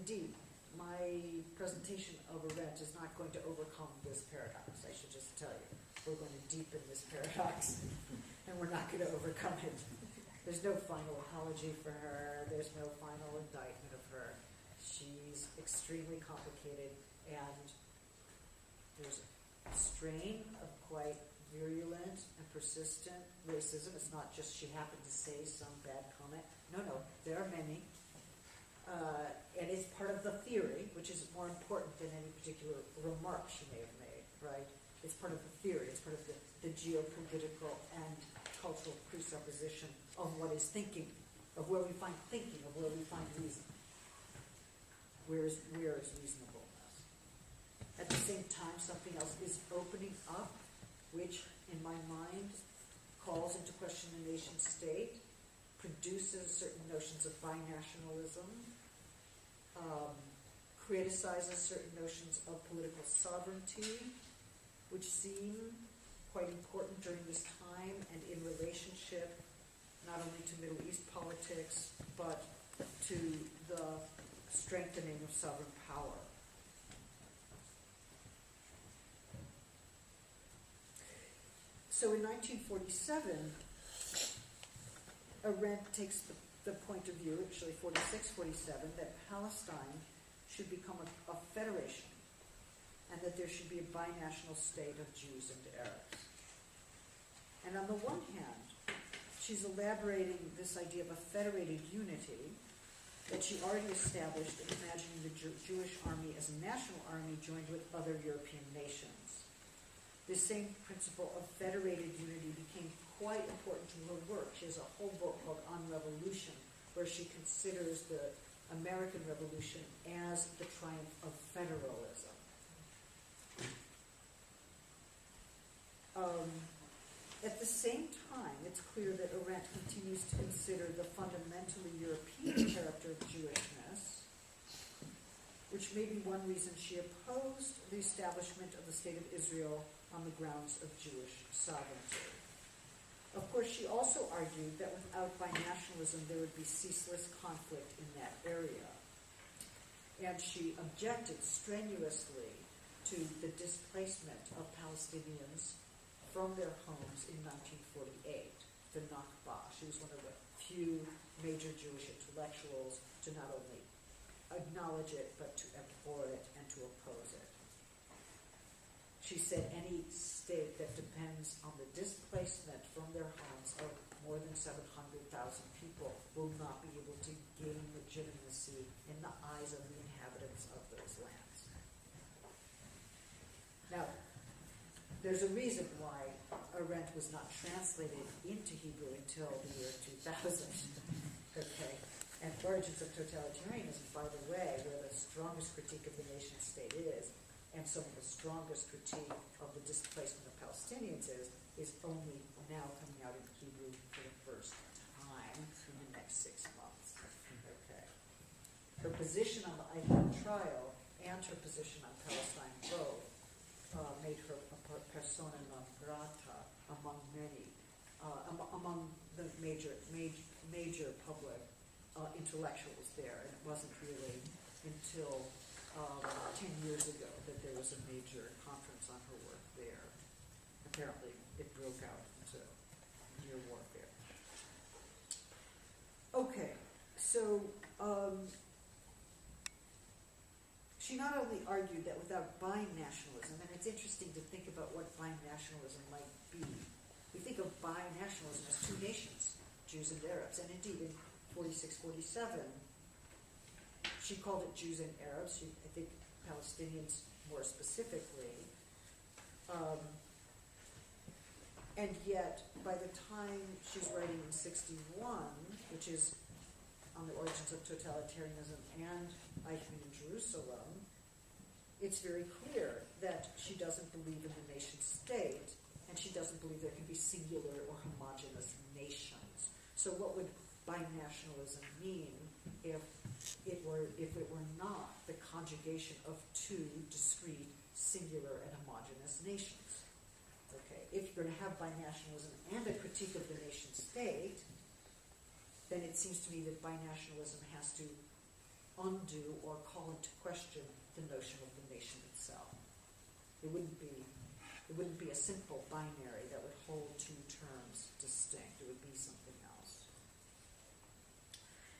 indeed, my presentation of Arendt is not going to overcome this paradox. I should just tell you. We're going to deepen this paradox, and we're not going to overcome it. There's no final apology for her. There's no final indictment of her. She's extremely complicated, and there's a strain of quite virulent and persistent racism. It's not just she happened to say some bad comment. No, there are many. And it's part of the theory, which is more important than any particular remark she may have made, right? It's part of the theory. It's part of the geopolitical and cultural presupposition of what is thinking, of where we find thinking, of where we find reason. Where is reasonableness? At the same time, something else is opening up, which, in my mind, calls into question the nation state, produces certain notions of bi-nationalism, criticizes certain notions of political sovereignty, which seem quite important during this time and in relationship not only to Middle East politics, but to the strengthening of sovereign power. So in 1947, Arendt takes the point of view, actually 46-47, that Palestine should become a federation and that there should be a binational state of Jews and Arabs. And on the one hand, she's elaborating this idea of a federated unity that she already established in imagining the Jewish army as a national army joined with other European nations. This same principle of federated unity became quite important to her work. She has a whole book called On Revolution, where she considers the American Revolution as the triumph of federalism. At the same time, it's clear that Arendt continues to consider the fundamentally European character of Jewishness, which may be one reason she opposed the establishment of the State of Israel on the grounds of Jewish sovereignty. Of course, she also argued that without binationalism, there would be ceaseless conflict in that area. And she objected strenuously to the displacement of Palestinians from their homes in 1948, the Nakba. She was one of the few major Jewish intellectuals to not only acknowledge it, but to abhor it and to oppose it. She said any state that depends on the displacement from their homes of more than 700,000 people will not be able to gain legitimacy in the eyes of the inhabitants of those lands. Now, there's a reason why Arendt was not translated into Hebrew until the year 2000. Okay? And Origins of Totalitarianism, by the way, where the strongest critique of the nation state is, and some of the strongest critique of the displacement of Palestinians is only now coming out in Hebrew for the first time in the next 6 months. Okay. Her position on the Eichmann trial and her position on Palestine both made her a persona non grata among many, among the major public intellectuals there. And it wasn't really until 10 years ago that there was a major conference on her work there. Apparently, it broke out into near warfare. Okay, so she not only argued that without binationalism, and it's interesting to think about what binationalism might be. We think of binationalism as two nations, Jews and Arabs, and indeed in 46-47, she called it Jews and Arabs. I think Palestinians more specifically. And yet, by the time she's writing in 61, which is on the origins of totalitarianism and Eichmann in Jerusalem, it's very clear that she doesn't believe in the nation state, and she doesn't believe there can be singular or homogeneous nations. So what would binationalism mean if it were not the conjugation of two discrete, singular, and homogeneous nations? Okay, if you're going to have binationalism and a critique of the nation state, then it seems to me that binationalism has to undo or call into question the notion of the nation itself. It wouldn't be a simple binary that would hold two terms distinct. It would be something else.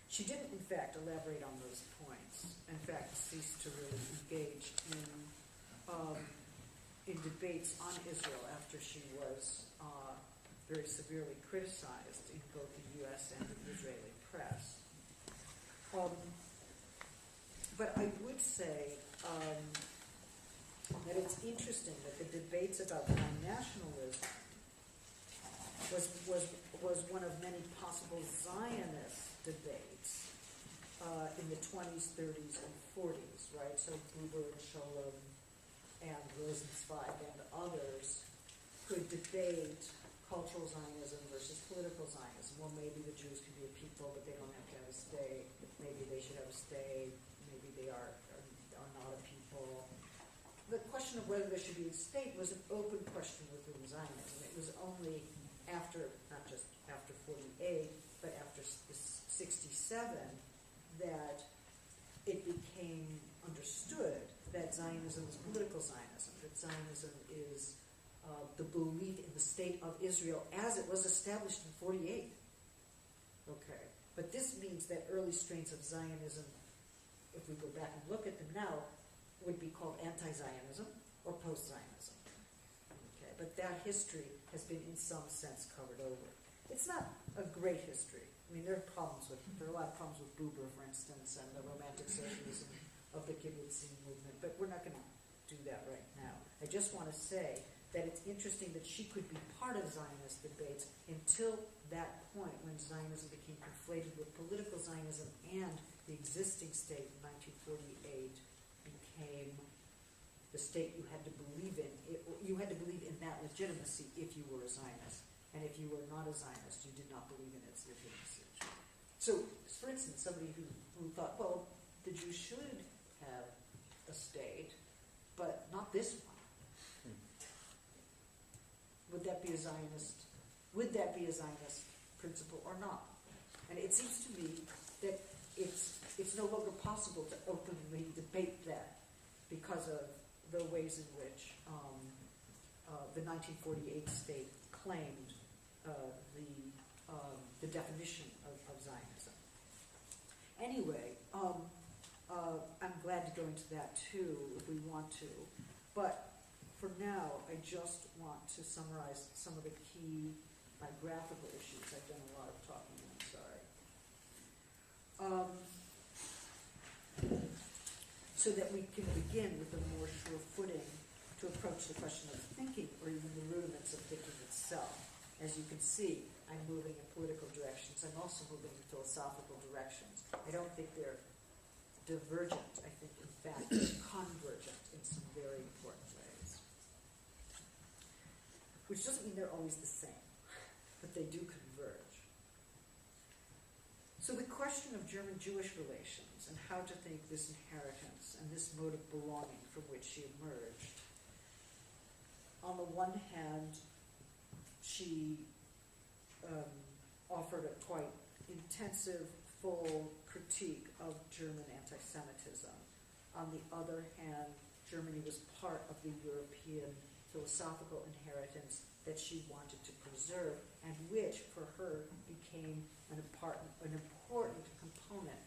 She didn't, in fact, elaborate on those points. In fact, ceased to really engage in debates on Israel after she was very severely criticized in both the U.S. and the Israeli press. But I would say that it's interesting that the debates about bi-nationalism was one of many possible Zionist debates in the 20s, 30s, and 40s, right? So Buber and Sholem and Rosenzweig and others could debate cultural Zionism versus political Zionism. Well, maybe the Jews can be a people, but they don't have to have a state. Maybe they should have a state. Maybe they are not a people. The question of whether there should be a state was an open question within Zionism. It was only after, not just after 48, but after 67, that it became understood that Zionism is political Zionism, that Zionism is the belief in the state of Israel as it was established in 48. Okay. But this means that early strains of Zionism, if we go back and look at them now, would be called anti-Zionism or post-Zionism. Okay. But that history has been in some sense covered over. It's not a great history. I mean, there are a lot of problems with Buber, for instance, and the romantic socialism of the kibbutzim movement, but we're not going to do that right now. I just want to say that it's interesting that she could be part of Zionist debates until that point when Zionism became conflated with political Zionism, and the existing state in 1948 became the state you had to believe in. You had to believe in that legitimacy if you were a Zionist. And if you were not a Zionist, you did not believe in its legitimacy. So, for instance, somebody who thought, well, the Jews should have a state, but not this one. Would that be a Zionist? Would that be a Zionist principle or not? And it seems to me that it's no longer possible to openly debate that because of the ways in which the 1948 state claimed the definition of Zionism. Anyway, I'm glad to go into that too if we want to, but for now, I just want to summarize some of the key biographical issues. I've done a lot of talking, I'm sorry. So that we can begin with a more sure footing to approach the question of thinking, or even the rudiments of thinking itself. As you can see, I'm moving in political directions. I'm also moving in philosophical directions. I don't think they're divergent. I think, in fact, they're convergent in some very important ways. Which doesn't mean they're always the same, but they do converge. So the question of German-Jewish relations and how to think this inheritance and this mode of belonging from which she emerged. On the one hand, she offered a quite intensive, full critique of German anti-Semitism. On the other hand, Germany was part of the European philosophical inheritance that she wanted to preserve, and which, for her, became an important component